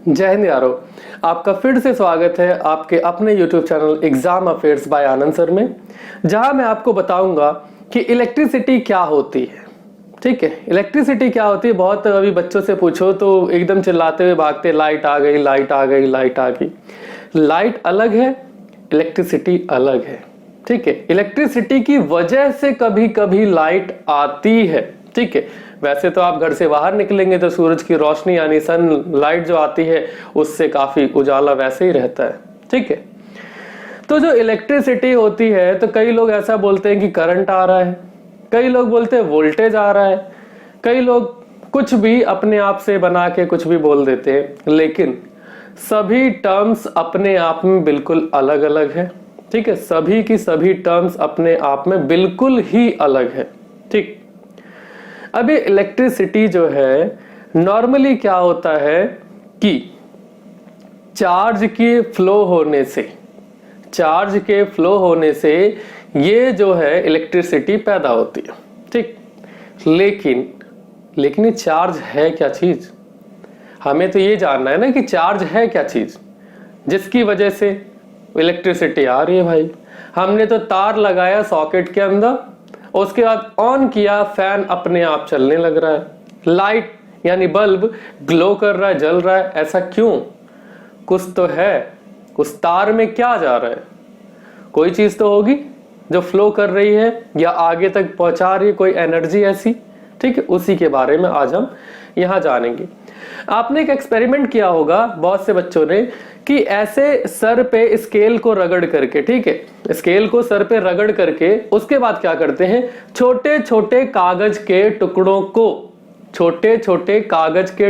जय हिंद यारो। आपका फिर से स्वागत है आपके अपने YouTube channel exam affairs by Anand sir में, जहां मैं आपको बताऊंगा कि इलेक्ट्रिसिटी क्या होती है। ठीक है, इलेक्ट्रिसिटी क्या होती है। बहुत अभी बच्चों से पूछो तो एकदम चिल्लाते हुए भागते, लाइट आ गई, लाइट आ गई, लाइट आ गई। लाइट अलग है, इलेक्ट्रिसिटी अलग है। ठीक है, इलेक्ट्रिसिटी की वजह से कभी कभी लाइट आती है। ठीक है, वैसे तो आप घर से बाहर निकलेंगे तो सूरज की रोशनी यानी सन लाइट जो आती है उससे काफी उजाला वैसे ही रहता है। ठीक है, तो जो इलेक्ट्रिसिटी होती है तो कई लोग ऐसा बोलते हैं कि करंट आ रहा है, कई लोग बोलते हैं वोल्टेज आ रहा है, कई लोग कुछ भी अपने आप से बना के कुछ भी बोल देते हैं, लेकिन सभी टर्म्स अपने आप में बिल्कुल अलग अलग है। ठीक है, सभी की सभी टर्म्स अपने आप में बिल्कुल ही अलग है। ठीक, अभी इलेक्ट्रिसिटी जो है नॉर्मली क्या होता है कि चार्ज के फ्लो होने से ये जो है इलेक्ट्रिसिटी पैदा होती है। ठीक, लेकिन ये चार्ज है क्या चीज? हमें तो ये जानना है ना कि चार्ज है क्या चीज जिसकी वजह से इलेक्ट्रिसिटी आ रही है। भाई, हमने तो तार लगाया सॉकेट के अंदर, उसके बाद ऑन किया, फैन अपने आप चलने लग रहा है, लाइट यानी बल्ब ग्लो कर रहा है, जल रहा है। ऐसा क्यों? कुछ तो है, उस तार में क्या जा रहा है? कोई चीज तो होगी जो फ्लो कर रही है या आगे तक पहुंचा रही है, कोई एनर्जी ऐसी। ठीक है, उसी के बारे में आज हम यहां जानेंगे। आपने एक एक्सपेरिमेंट किया होगा बहुत से बच्चों ने कि ऐसे सर पे स्केल को रगड़ करके, ठीक है, स्केल को सर पे रगड़ करके उसके बाद क्या करते हैं, छोटे छोटे कागज के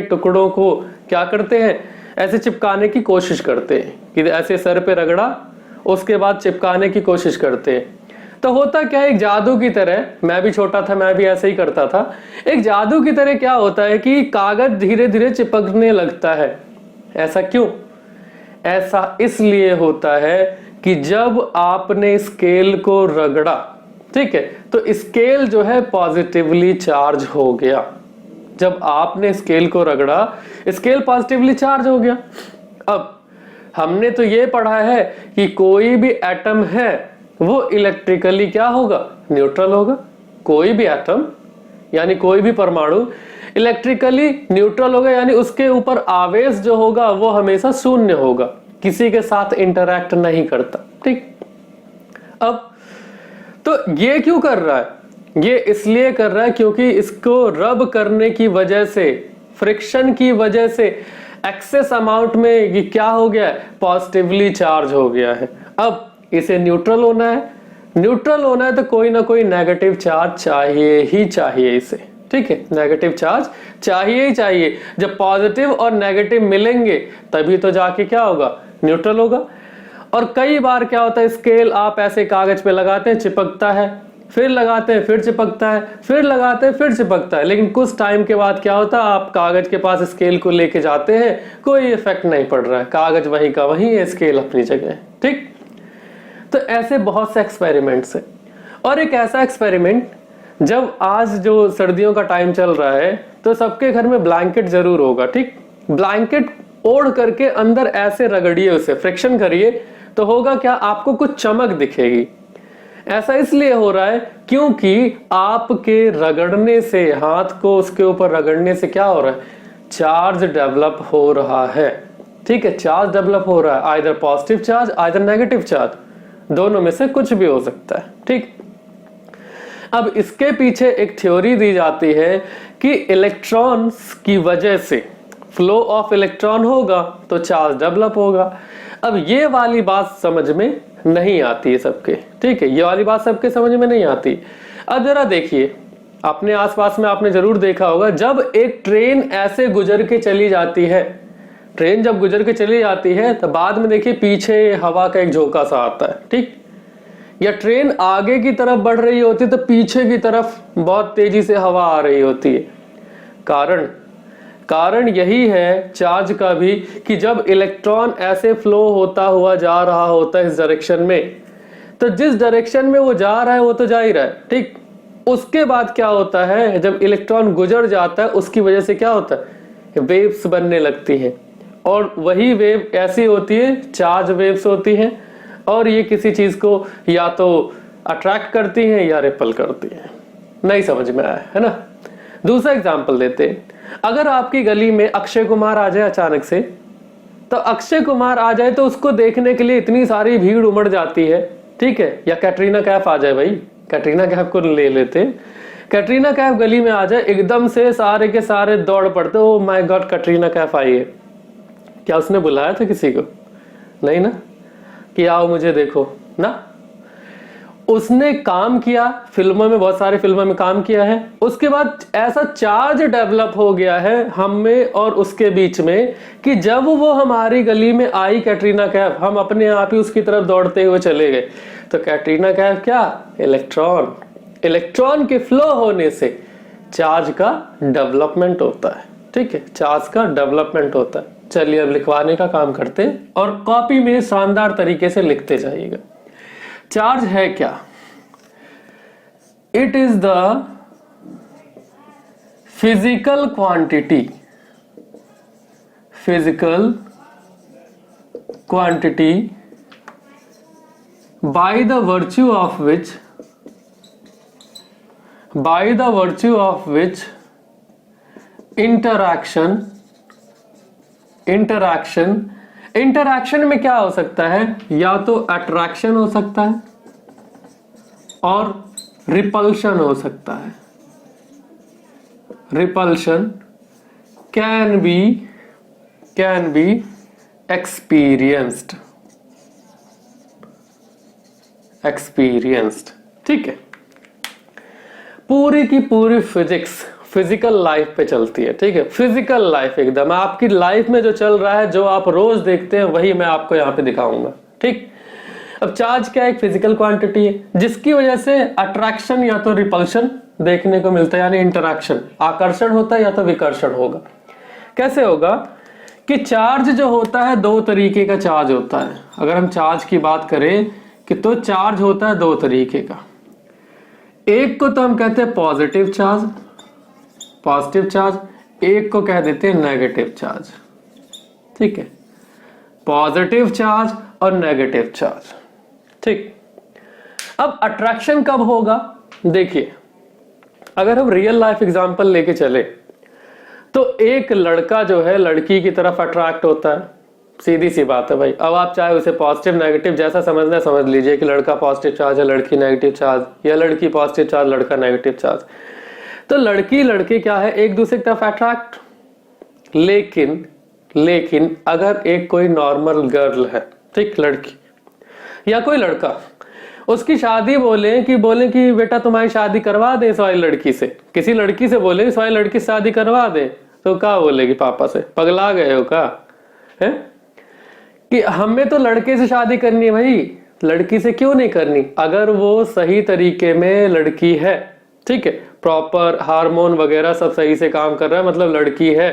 टुकड़ों को क्या करते हैं, ऐसे चिपकाने की कोशिश करते हैं कि ऐसे सर पे रगड़ा, उसके बाद चिपकाने की कोशिश करते हैं। तो होता क्या है, एक जादू की तरह, मैं भी छोटा था, मैं भी ऐसे ही करता था, एक जादू की तरह क्या होता है कि कागज धीरे धीरे चिपकने लगता है। ऐसा क्यों? ऐसा इसलिए होता है कि जब आपने स्केल को रगड़ा, ठीक है, तो स्केल जो है पॉजिटिवली चार्ज हो गया। जब आपने स्केल को रगड़ा, स्केल पॉजिटिवली चार्ज हो गया। अब हमने तो ये पढ़ा है कि कोई भी एटम है वो इलेक्ट्रिकली क्या होगा, न्यूट्रल होगा। कोई भी एटम यानी कोई भी परमाणु इलेक्ट्रिकली न्यूट्रल होगा, यानी उसके ऊपर आवेश जो होगा वो हमेशा शून्य होगा, किसी के साथ इंटरैक्ट नहीं करता। ठीक, अब तो ये क्यों कर रहा है? ये इसलिए कर रहा है क्योंकि इसको रब करने की वजह से, फ्रिक्शन की वजह से एक्सेस अमाउंट में ये क्या हो गया है, पॉजिटिवली चार्ज हो गया है। अब इसे न्यूट्रल होना है तो कोई ना कोई नेगेटिव चार्ज चाहिए ही चाहिए इसे। ठीक है, नेगेटिव चार्ज चाहिए ही चाहिए। जब पॉजिटिव और नेगेटिव मिलेंगे तभी तो जाके क्या होगा, न्यूट्रल होगा। और कई बार क्या होता है, स्केल आप ऐसे कागज पे लगाते हैं, चिपकता है, फिर लगाते हैं, फिर चिपकता है, फिर लगाते हैं, फिर चिपकता है, लेकिन कुछ टाइम के बाद क्या होता है, आप कागज के पास स्केल को लेके जाते हैं, कोई इफेक्ट नहीं पड़ रहा है, कागज वहीं का वहीं है, स्केल अपनी जगह है। ठीक, तो ऐसे बहुत से एक्सपेरिमेंट्स है। और एक ऐसा एक्सपेरिमेंट, जब आज जो सर्दियों का टाइम चल रहा है तो सबके घर में ब्लैंकेट जरूर होगा। ठीक, ब्लैंकेट ओढ़ करके अंदर ऐसे रगड़िए, उसे फ्रिक्शन करिए, तो होगा क्या, आपको कुछ चमक दिखेगी। ऐसा इसलिए हो रहा है क्योंकि आपके रगड़ने से, हाथ को उसके ऊपर रगड़ने से क्या हो रहा है, चार्ज डेवलप हो रहा है। ठीक है, चार्ज डेवलप हो रहा है, either positive charge either negative charge, दोनों में से कुछ भी हो सकता है। ठीक, अब इसके पीछे एक थ्योरी दी जाती है कि इलेक्ट्रॉन्स की वजह से, फ्लो ऑफ इलेक्ट्रॉन होगा तो चार्ज डेवलप होगा। अब ये वाली बात समझ में नहीं आती है सबके। ठीक है, ये वाली बात सबके समझ में नहीं आती। अब जरा देखिए, अपने आसपास में आपने जरूर देखा होगा, जब एक ट्रेन ऐसे गुजर के चली जाती है, ट्रेन जब गुजर के चली जाती है तो बाद में देखिए पीछे हवा का एक झोंका सा आता है। ठीक, या ट्रेन आगे की तरफ बढ़ रही होती है तो पीछे की तरफ बहुत तेजी से हवा आ रही होती है। कारण यही है चार्ज का भी कि जब इलेक्ट्रॉन ऐसे फ्लो होता हुआ जा रहा होता है इस डायरेक्शन में, तो जिस डायरेक्शन में वो जा रहा है वो तो जा ही रहा है। ठीक, उसके बाद क्या होता है, जब इलेक्ट्रॉन गुजर जाता है उसकी वजह से क्या होता है, वेव्स बनने लगती हैं। और वही वेव ऐसी होती है, चार्ज वेव्स होती हैं, और ये किसी चीज को या तो अट्रैक्ट करती हैं या रिपल करती हैं। नहीं समझ में आया है ना। दूसरा एग्जांपल देते हैं, अगर आपकी गली में अक्षय कुमार आ जाए अचानक से, तो अक्षय कुमार आ जाए तो उसको देखने के लिए इतनी सारी भीड़ उमड़ जाती है, ठीक है। या कैटरीना कैफ आ जाए, भाई कैटरीना कैफ को ले लेते, कैटरीना कैफ गली में आ जाए, एकदम से सारे के सारे दौड़ पड़ते, oh my God Katrina Kaif आई है। क्या उसने बुलाया था किसी को? नहीं ना, कि आओ मुझे देखो ना। उसने काम किया, फिल्मों में, बहुत सारी फिल्मों में काम किया है, उसके बाद ऐसा चार्ज डेवलप हो गया है हम में और उसके बीच में कि जब वो हमारी गली में आई कैटरीना कैफ, हम अपने आप ही उसकी तरफ दौड़ते हुए चले गए। तो कैटरीना कैफ क्या? इलेक्ट्रॉन, इलेक्ट्रॉन के फ्लो होने से चार्ज का डेवलपमेंट होता है, ठीक है, चार्ज का डेवलपमेंट होता है। चलिए अब लिखवाने का काम करते हैं और कॉपी में शानदार तरीके से लिखते जाइएगा। चार्ज है क्या? It is the physical quantity, physical quantity by the virtue of which, by the virtue of which interaction में क्या हो सकता है? या तो अट्रैक्शन हो सकता है और रिपल्शन हो सकता है। रिपल्शन कैन बी एक्सपीरियंस्ड, ठीक है। पूरी की पूरी फिजिक्स फिजिकल लाइफ पे चलती है, ठीक है। फिजिकल लाइफ एकदम आपकी लाइफ में जो चल रहा है, जो आप रोज देखते हैं, वही मैं आपको यहाँ पे दिखाऊंगा, ठीक। अब चार्ज क्या है? एक फिजिकल क्वांटिटी है जिसकी वजह से अट्रैक्शन या तो रिपल्शन देखने को मिलता है, यानी इंटरैक्शन, आकर्षण होता है या तो विकर्षण होगा। कैसे होगा कि चार्ज जो होता है, दो तरीके का चार्ज होता है। अगर हम चार्ज की बात करें कि तो चार्ज होता है दो तरीके का। एक को तो हम कहते हैं पॉजिटिव चार्ज, एक को कह देते हैं नेगेटिव चार्ज, ठीक है। पॉजिटिव चार्ज और नेगेटिव चार्ज, ठीक। अब अट्रैक्शन कब होगा? देखिए, अगर हम रियल लाइफ एग्जांपल लेके चले तो एक लड़का जो है लड़की की तरफ अट्रैक्ट होता है, सीधी सी बात है भाई। अब आप चाहे उसे पॉजिटिव नेगेटिव जैसा समझना है समझ लीजिए कि लड़का पॉजिटिव चार्ज है, लड़की नेगेटिव चार्ज, या लड़की पॉजिटिव चार्ज, लड़का नेगेटिव चार्ज। तो लड़की लड़के क्या है, एक दूसरे की तरफ अट्रैक्ट। लेकिन अगर एक कोई नॉर्मल गर्ल है, ठीक, लड़की या कोई लड़का, उसकी शादी बोले कि बेटा तुम्हारी शादी करवा दे इस वाली लड़की से, किसी लड़की से बोले इस वाली लड़की से शादी करवा दे, तो क्या बोलेगी पापा से? पगला गए हो क्या है? कि हमें तो लड़के से शादी करनी है भाई, लड़की से क्यों नहीं करनी? अगर वो सही तरीके में लड़की है, ठीक है, प्रॉपर हार्मोन वगैरह सब सही से काम कर रहा है, मतलब लड़की है,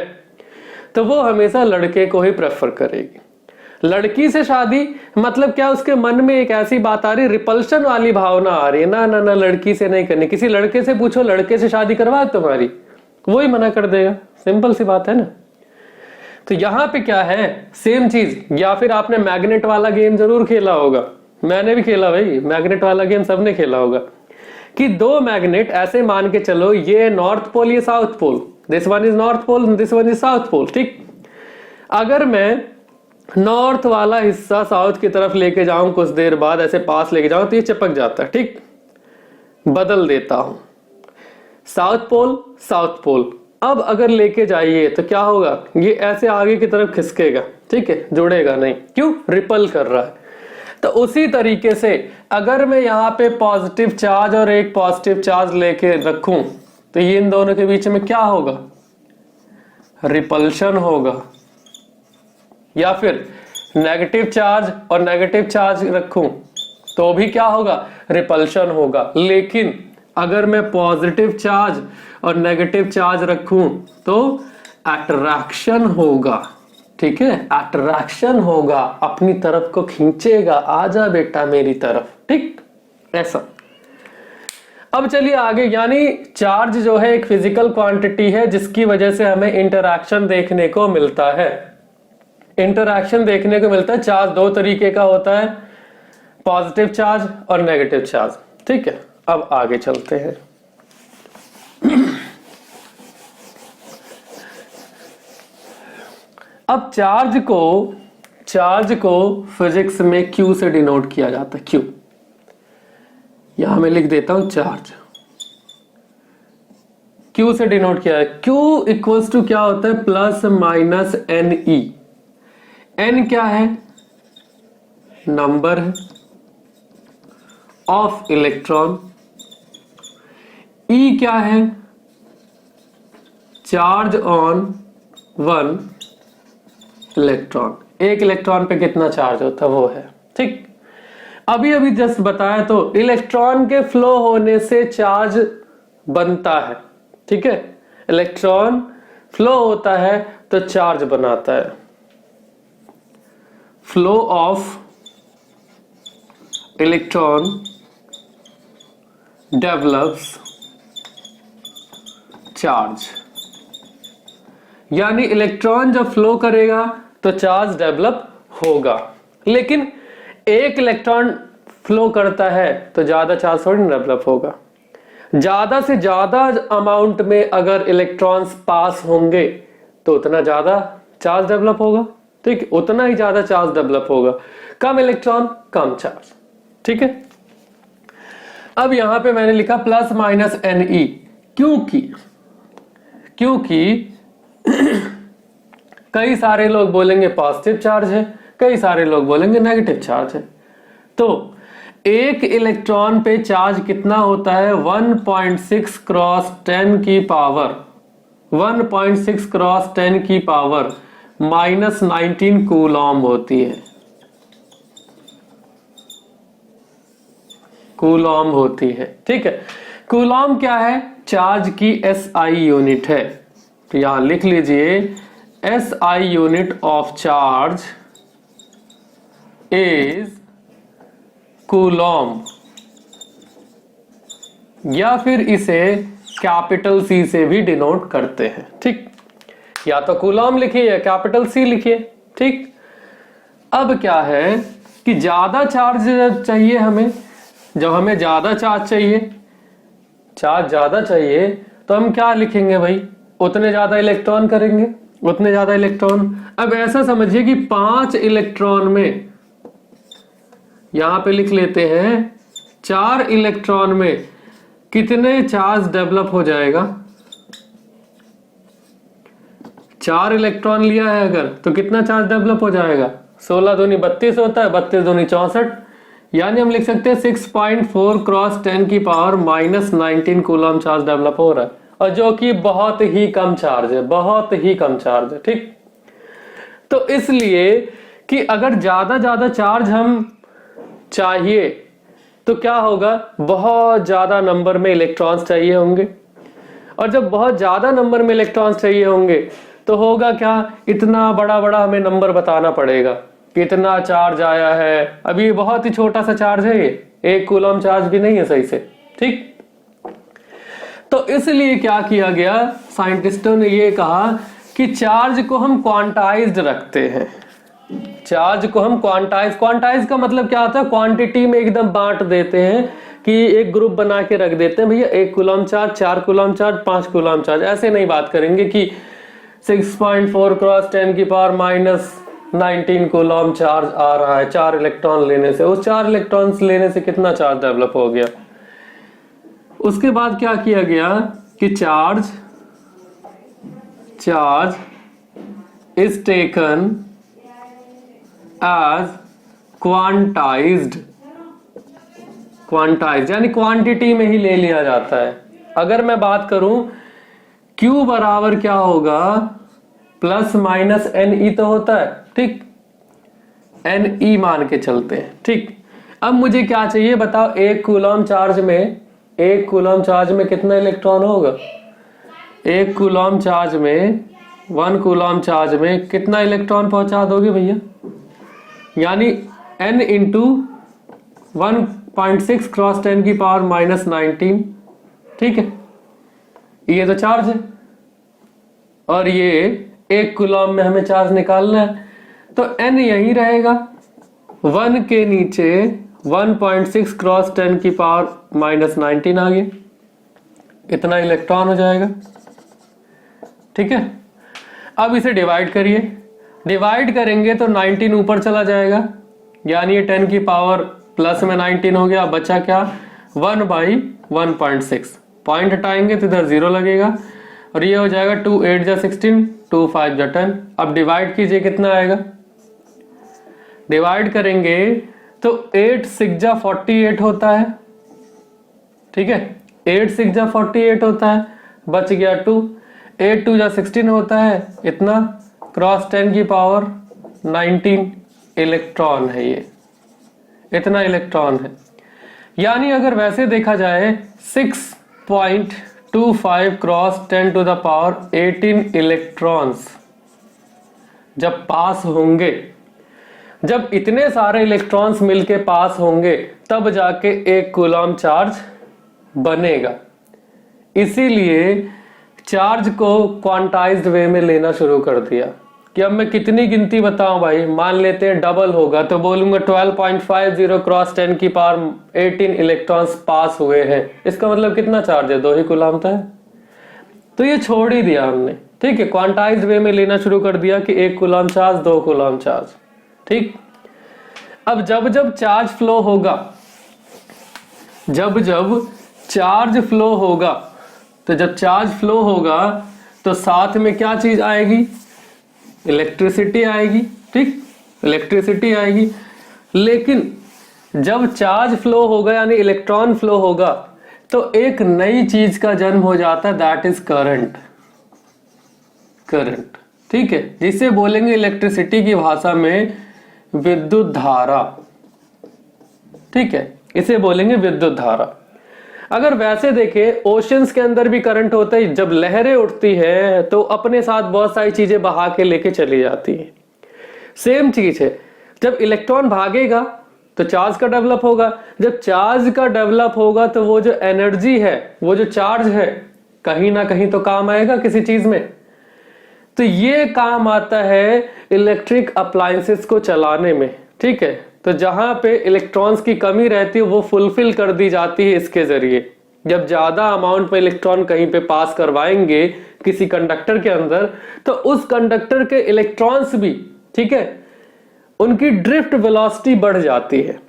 तो वो हमेशा लड़के को ही प्रेफर करेगी। लड़की से शादी मतलब क्या? उसके मन में एक ऐसी बात आ रही, रिपल्शन वाली भावना आ रही है, ना ना ना लड़की से नहीं करनी। किसी लड़के से पूछो लड़के से शादी करवा तुम्हारी, वो ही मना कर देगा, सिंपल सी बात है ना। तो यहां पे क्या है, सेम चीज। या फिर आपने मैग्नेट वाला गेम जरूर खेला होगा, मैंने भी खेला भाई, मैग्नेट वाला गेम सबने खेला होगा, कि दो मैग्नेट ऐसे मान के चलो, ये नॉर्थ पोल, ये south pole, this one is north pole, this one is south pole, ठीक। अगर मैं नॉर्थ वाला हिस्सा साउथ की तरफ लेके जाऊं, कुछ देर बाद ऐसे पास लेके जाऊं, तो ये चिपक जाता है, ठीक। बदल देता हूं, साउथ पोल। अब अगर लेके जाइए तो क्या होगा, ये ऐसे आगे की तरफ खिसकेगा, ठीक है, जुड़ेगा नहीं, क्यों? रिपल कर रहा है। तो उसी तरीके से अगर मैं यहाँ पे पॉजिटिव चार्ज और एक पॉजिटिव चार्ज लेके रखूं, तो ये इन दोनों के बीच में क्या होगा? रिपल्शन होगा। या फिर नेगेटिव चार्ज और नेगेटिव चार्ज रखूं तो भी क्या होगा? रिपल्शन होगा। लेकिन अगर मैं पॉजिटिव चार्ज और नेगेटिव चार्ज रखूं तो अट्रैक्शन होगा, ठीक है, अट्रैक्शन होगा, अपनी तरफ को खींचेगा, आजा बेटा मेरी तरफ, ठीक, ऐसा। अब चलिए आगे, यानी चार्ज जो है एक फिजिकल क्वांटिटी है जिसकी वजह से हमें इंटरैक्शन देखने को मिलता है। इंटरैक्शन देखने को मिलता है। चार्ज दो तरीके का होता है, पॉजिटिव चार्ज और नेगेटिव चार्ज। ठीक है, अब आगे चलते हैं। अब चार्ज को फिजिक्स में Q से डिनोट किया जाता है। Q यहां मैं लिख देता हूं, चार्ज Q से डिनोट किया है। Q इक्वल्स टू क्या होता है, प्लस माइनस NE। N क्या है, नंबर है ऑफ इलेक्ट्रॉन। E क्या है, चार्ज ऑन वन इलेक्ट्रॉन। एक इलेक्ट्रॉन पे कितना चार्ज होता है वो है। ठीक, अभी जस्ट बताया तो इलेक्ट्रॉन के फ्लो होने से चार्ज बनता है। ठीक है, इलेक्ट्रॉन फ्लो होता है तो चार्ज बनाता है। Flow of electron develops charge, यानी इलेक्ट्रॉन जब फ्लो करेगा तो चार्ज डेवलप होगा। लेकिन एक इलेक्ट्रॉन फ्लो करता है तो ज्यादा चार्ज थोड़ी डेवलप होगा। ज्यादा से ज्यादा अमाउंट में अगर इलेक्ट्रॉन्स पास होंगे तो उतना ज्यादा चार्ज डेवलप होगा। ठीक, उतना ही ज्यादा चार्ज डेवलप होगा। कम इलेक्ट्रॉन कम चार्ज। ठीक है, अब यहां पे मैंने लिखा प्लस माइनस NE, क्योंकि कई सारे लोग बोलेंगे पॉजिटिव चार्ज है, कई सारे लोग बोलेंगे नेगेटिव चार्ज है। तो एक इलेक्ट्रॉन पे चार्ज कितना होता है, 1.6 क्रॉस 10 की पावर 1.6 क्रॉस 10 की पावर -19 कूलॉम होती है। कूलॉम होती है। ठीक है, कूलॉम क्या है, चार्ज की SI यूनिट है। तो यहां लिख लीजिए, SI unit of charge is Coulomb, या फिर इसे कैपिटल C से भी डिनोट करते हैं। ठीक, या तो कूलॉम लिखिए या कैपिटल C लिखिए। ठीक, अब क्या है कि ज्यादा चार्ज चाहिए हमें। जब हमें ज्यादा चार्ज ज्यादा चाहिए तो हम क्या लिखेंगे भाई, उतने ज्यादा इलेक्ट्रॉन करेंगे, उतने ज्यादा इलेक्ट्रॉन। अब ऐसा समझिए कि 5 इलेक्ट्रॉन में, यहां पे लिख लेते हैं 4 इलेक्ट्रॉन में कितने चार्ज डेवलप हो जाएगा। 4 इलेक्ट्रॉन लिया है अगर तो कितना चार्ज डेवलप हो जाएगा, 16 दूनी 32 होता है, 32 दूनी 64, यानी हम लिख सकते हैं 6.4 क्रॉस 10 की पावर -19 कूलम चार्ज डेवलप हो रहा है, और जो कि बहुत ही कम चार्ज है, बहुत ही कम चार्ज है। ठीक, तो इसलिए कि अगर ज्यादा चार्ज हम चाहिए तो क्या होगा, बहुत ज्यादा नंबर में इलेक्ट्रॉन्स चाहिए होंगे, और जब बहुत ज्यादा नंबर में इलेक्ट्रॉन्स चाहिए होंगे तो होगा क्या, इतना बड़ा हमें नंबर बताना पड़ेगा, कितना चार्ज आया है। अभी ये बहुत ही छोटा सा चार्ज है, ये 1 कूलम चार्ज भी नहीं है सही से। ठीक, तो इसलिए क्या किया गया, साइंटिस्टों ने ये कहा कि चार्ज को हम क्वांटाइज्ड रखते हैं। चार्ज को हम क्वांटाइज का मतलब क्या होता है, क्वांटिटी में एकदम बांट देते हैं कि एक ग्रुप बना के रख देते हैं, भैया 1 coulomb charge, 4 coulomb charge, 5 coulomb charge. ऐसे नहीं बात करेंगे कि 6.4 क्रॉस 10 की पावर -19 कूलम चार्ज आ रहा है 4 इलेक्ट्रॉन लेने से। उस 4 इलेक्ट्रॉन लेने से कितना चार्ज डेवलप हो गया। उसके बाद क्या किया गया कि charge is taken as quantized यानी क्वांटिटी में ही ले लिया जाता है। अगर मैं बात करूं Q बराबर क्या होगा, प्लस माइनस NE तो होता है। ठीक, NE मान के चलते हैं। ठीक, अब मुझे क्या चाहिए बताओ, 1 कूलम चार्ज में कितना इलेक्ट्रॉन होगा, 1 कूलम चार्ज में 1 कूलम चार्ज में कितना इलेक्ट्रॉन पहुंचा दोगे भैया, यानी N इंटू 1.6 क्रॉस 10 की पावर -19। ठीक है, ये तो चार्ज है और ये 1 कूलम में हमें चार्ज निकालना है। तो n यही रहेगा, 1 के नीचे 1.6 क्रॉस 10 की पावर माइनस 19 आ गया, इतना इलेक्ट्रॉन हो जाएगा। ठीक है, अब इसे डिवाइड करिए, डिवाइड करेंगे तो 19 ऊपर चला जाएगा, यानी ये 10 की पावर प्लस में 19 हो गया। बचा क्या, 1/1.6, पॉइंट हटाएंगे तो इधर 0 लगेगा और ये हो जाएगा 2 8 जा 16, 2 5 जा 10। अब डिवाइड कीजिए, कितना आएगा, डिवाइड करेंगे तो 8 6 जा 48 होता है। ठीक है, 8 6 जा 48 होता है, बच गया 2, 8 2 जा 16 होता है, इतना क्रॉस 10 की पावर 19 इलेक्ट्रॉन है, ये इतना इलेक्ट्रॉन है। यानी अगर वैसे देखा जाए 6.25 cross 10 to the power 18 electrons जब पास होंगे, जब इतने सारे इलेक्ट्रॉन्स मिलके पास होंगे तब जाके 1 कूलम चार्ज बनेगा। इसीलिए चार्ज को क्वांटाइज्ड वे में लेना शुरू कर दिया कि अब मैं कितनी गिनती बताऊं भाई, मान लेते हैं डबल होगा तो बोलूंगा 12.50 क्रॉस 10 की पावर 18 इलेक्ट्रॉन्स पास हुए हैं, इसका मतलब कितना चार्ज है, 2 ही कूलम था। तो ये छोड़ ही दिया हमने। ठीक है, क्वांटाइज्ड वे में लेना शुरू कर दिया कि 1 कूलम चार्ज 2 कूलम चार्ज। ठीक, अब जब जब चार्ज फ्लो होगा, जब जब चार्ज फ्लो होगा, तो जब चार्ज फ्लो होगा तो साथ में क्या चीज आएगी, इलेक्ट्रिसिटी आएगी। ठीक, इलेक्ट्रिसिटी आएगी। लेकिन जब चार्ज फ्लो होगा यानी इलेक्ट्रॉन फ्लो होगा तो एक नई चीज का जन्म हो जाता है, दैट इज करंट। करंट, ठीक है, जिसे बोलेंगे इलेक्ट्रिसिटी की भाषा में विद्युत धारा। ठीक है, इसे बोलेंगे विद्युत धारा। अगर वैसे देखें ओशंस के अंदर भी करंट होता है, जब लहरें उठती है तो अपने साथ बहुत सारी चीजें बहा के लेके चली जाती है। सेम चीज है, जब इलेक्ट्रॉन भागेगा तो चार्ज का डेवलप होगा, जब चार्ज का डेवलप होगा तो वो जो एनर्जी है, वो जो चार्ज है, कहीं ना कहीं तो काम आएगा किसी चीज में। तो ये काम आता है इलेक्ट्रिक अप्लायंसेस को चलाने में। ठीक है, तो जहां पे इलेक्ट्रॉन्स की कमी रहती है वो फुलफिल कर दी जाती है इसके जरिए। जब ज्यादा अमाउंट में इलेक्ट्रॉन कहीं पे पास करवाएंगे किसी कंडक्टर के अंदर तो उस कंडक्टर के इलेक्ट्रॉन्स भी, ठीक है, उनकी ड्रिफ्ट वेलोसिटी बढ़ जाती है,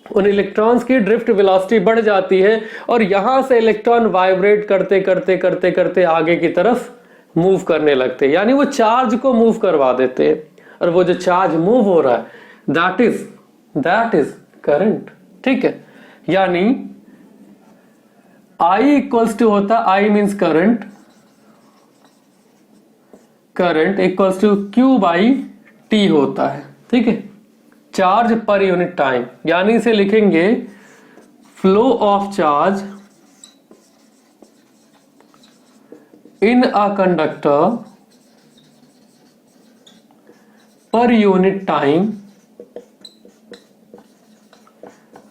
उन इलेक्ट्रॉन्स की ड्रिफ्ट वेलोसिटी बढ़ जाती है और यहां से इलेक्ट्रॉन वाइब्रेट करते करते करते करते आगे की तरफ मूव करने लगते हैं, यानी वो चार्ज को मूव करवा देते हैं। और वो जो चार्ज मूव हो रहा है दैट इज करंट। ठीक है, यानी I इक्वल्स टू होता, I means current, current equals to Q by T होता है। ठीक है, चार्ज पर यूनिट टाइम, यानी इसे लिखेंगे flow of charge in a conductor per unit time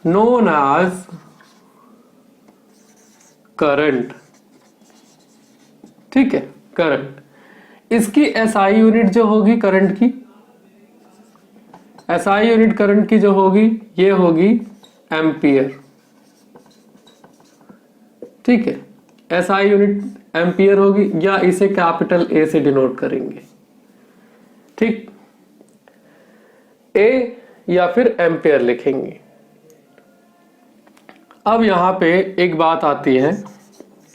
known as current. ठीक है, करंट। इसकी एसआई यूनिट जो होगी करंट की, एसआई यूनिट करंट की जो होगी ये होगी एम्पियर। ठीक है, एसआई यूनिट एम्पियर होगी, या इसे कैपिटल ए से डिनोट करेंगे। ठीक, ए या फिर एम्पियर लिखेंगे। अब यहां पे एक बात आती है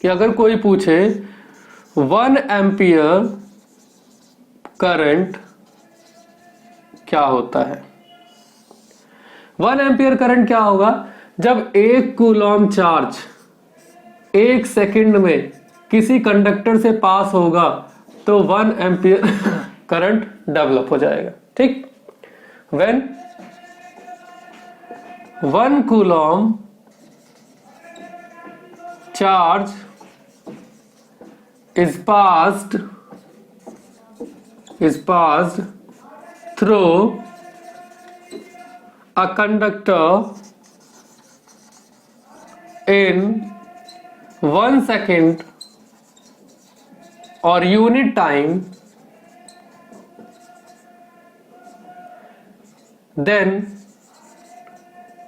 कि अगर कोई पूछे 1 एम्पियर करंट क्या होता है। 1 एम्पियर करंट क्या होगा, जब 1 कूलम चार्ज 1 सेकंड में किसी कंडक्टर से पास होगा तो 1 एम्पियर करंट डेवलप हो जाएगा। ठीक, when 1 coulomb charge is passed through a conductor in 1 second or unit time, then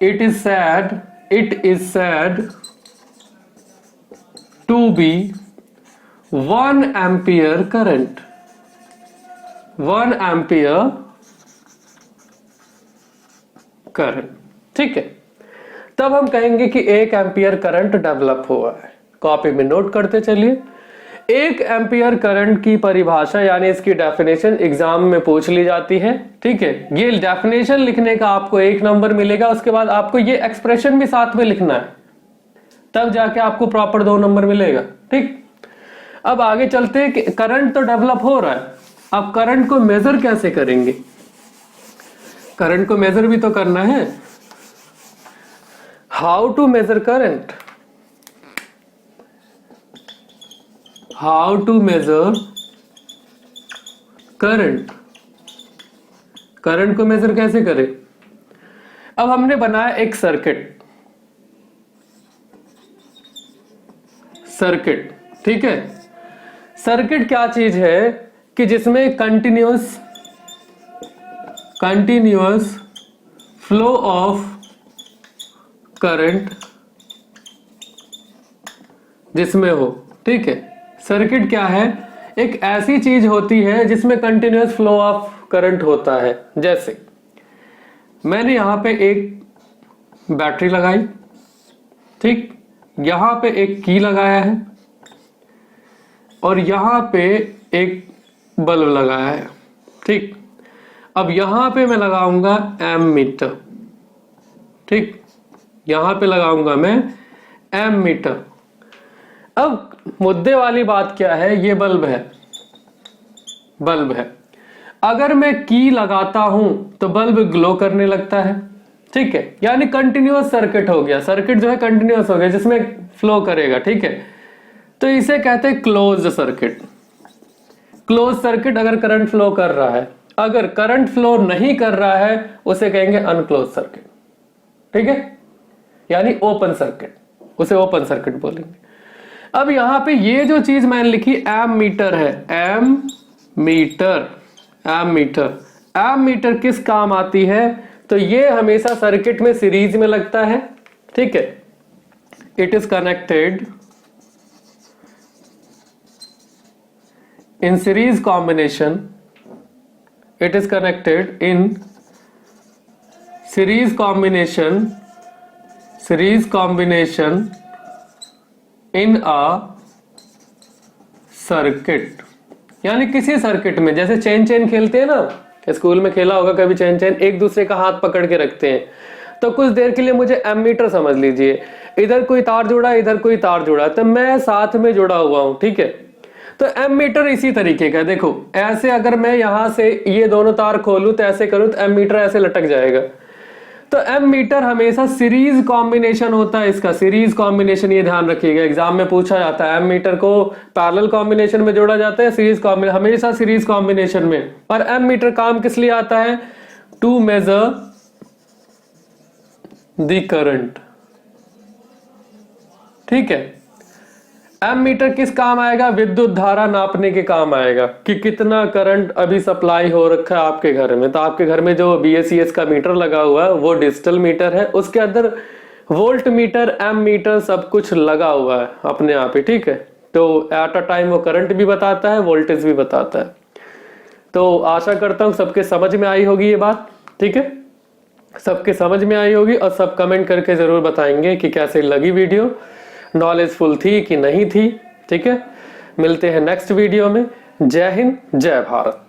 it is said to be 1 ampere current, 1 ampere current. ठीक है, तब हम कहेंगे कि 1 एम्पियर करंट डेवलप हुआ है। कॉपी में नोट करते चलिए। 1 एम्पियर करंट की परिभाषा यानी इसकी डेफिनेशन एग्जाम में पूछ ली जाती है। ठीक है, ये डेफिनेशन लिखने का आपको 1 नंबर मिलेगा। उसके बाद आपको ये एक्सप्रेशन भी साथ में लिखना है, तब जाके आपको प्रॉपर 2 नंबर मिलेगा। ठीक, अब आगे चलते हैं कि करंट तो डेवलप हो रहा है, अब करंट को मेजर कैसे करेंगे? करंट को मेजर भी तो करना है। How to measure current? How to measure current? Current को मेजर कैसे करें? अब हमने बनाया एक सर्किट, ठीक है। सर्किट क्या चीज है कि जिसमें कंटिन्यूअस फ्लो ऑफ करंट जिसमें हो। ठीक है, सर्किट क्या है? एक ऐसी चीज होती है जिसमें कंटिन्यूअस फ्लो ऑफ करंट होता है। जैसे मैंने यहां पे एक बैटरी लगाई, ठीक, यहां पे एक की लगाया है और यहां पे एक बल्ब लगाया है। ठीक, अब यहां पे मैं लगाऊंगा एमीटर। ठीक, यहां पे लगाऊंगा मैं एमीटर। अब मुद्दे वाली बात क्या है? ये बल्ब है। अगर मैं की लगाता हूं तो बल्ब ग्लो करने लगता है। ठीक है, यानी कंटिन्यूअस सर्किट हो गया। सर्किट जो है कंटिन्यूअस हो गया, जिसमें फ्लो करेगा। ठीक है, तो इसे कहते हैं क्लोज्ड सर्किट। क्लोज सर्किट अगर करंट फ्लो कर रहा है, अगर करंट फ्लो नहीं कर रहा है उसे कहेंगे अनक्लोज सर्किट। ठीक है, यानी ओपन सर्किट, उसे ओपन सर्किट बोलेंगे। अब यहां पे ये जो चीज मैंने लिखी एम मीटर है, एम मीटर किस काम आती है? तो ये हमेशा सर्किट में सीरीज में लगता है। ठीक है, it is connected in series combination, it is connected in series combination in a circuit। यानी किसी सर्किट में, जैसे चेन खेलते हैं ना, स्कूल में खेला होगा कभी चेन, एक दूसरे का हाथ पकड़ के रखते हैं। तो कुछ देर के लिए मुझे एमीटर समझ लीजिए, इधर कोई तार जुड़ा, इधर कोई तार जुड़ा, तो मैं साथ में जुड़ा हुआ हूं। ठीक है, तो एमीटर इसी तरीके का। देखो ऐसे अगर मैं यहां से ये दोनों तार खोलूं तो ऐसे करूं तो एमीटर ऐसे लटक जाएगा। तो एमीटर हमेशा सीरीज कॉम्बिनेशन होता है इसका, सीरीज कॉम्बिनेशन, ये ध्यान रखिएगा, एग्जाम में पूछा जाता है। एमीटर को पैरेलल कॉम्बिनेशन में जोड़ा जाता है, सीरीज कॉम्बिनेशन, हमेशा सीरीज कॉम्बिनेशन में। और एमीटर काम किस लिए आता है? To measure the current. ठीक है, एमीटर किस काम आएगा? विद्युत धारा नापने के काम आएगा कि कितना करंट अभी सप्लाई हो रखा है आपके घर में। तो आपके घर में जो BACS का मीटर लगा हुआ है वो डिजिटल मीटर है, उसके अंदर वोल्ट मीटर, एम मीटर सब कुछ लगा हुआ है अपने आप ही। ठीक है, तो एट अ टाइम वो करंट भी बताता है, वोल्टेज भी बताता है। तो आशा करता हूं सबके समझ में आई होगी ये बात। ठीक है, सबके समझ में आई होगी और सब कमेंट करके जरूर बताएंगे कि कैसे लगी वीडियो, नॉलेजफुल थी कि नहीं थी। ठीक है, मिलते हैं नेक्स्ट वीडियो में। जय हिंद, जय भारत।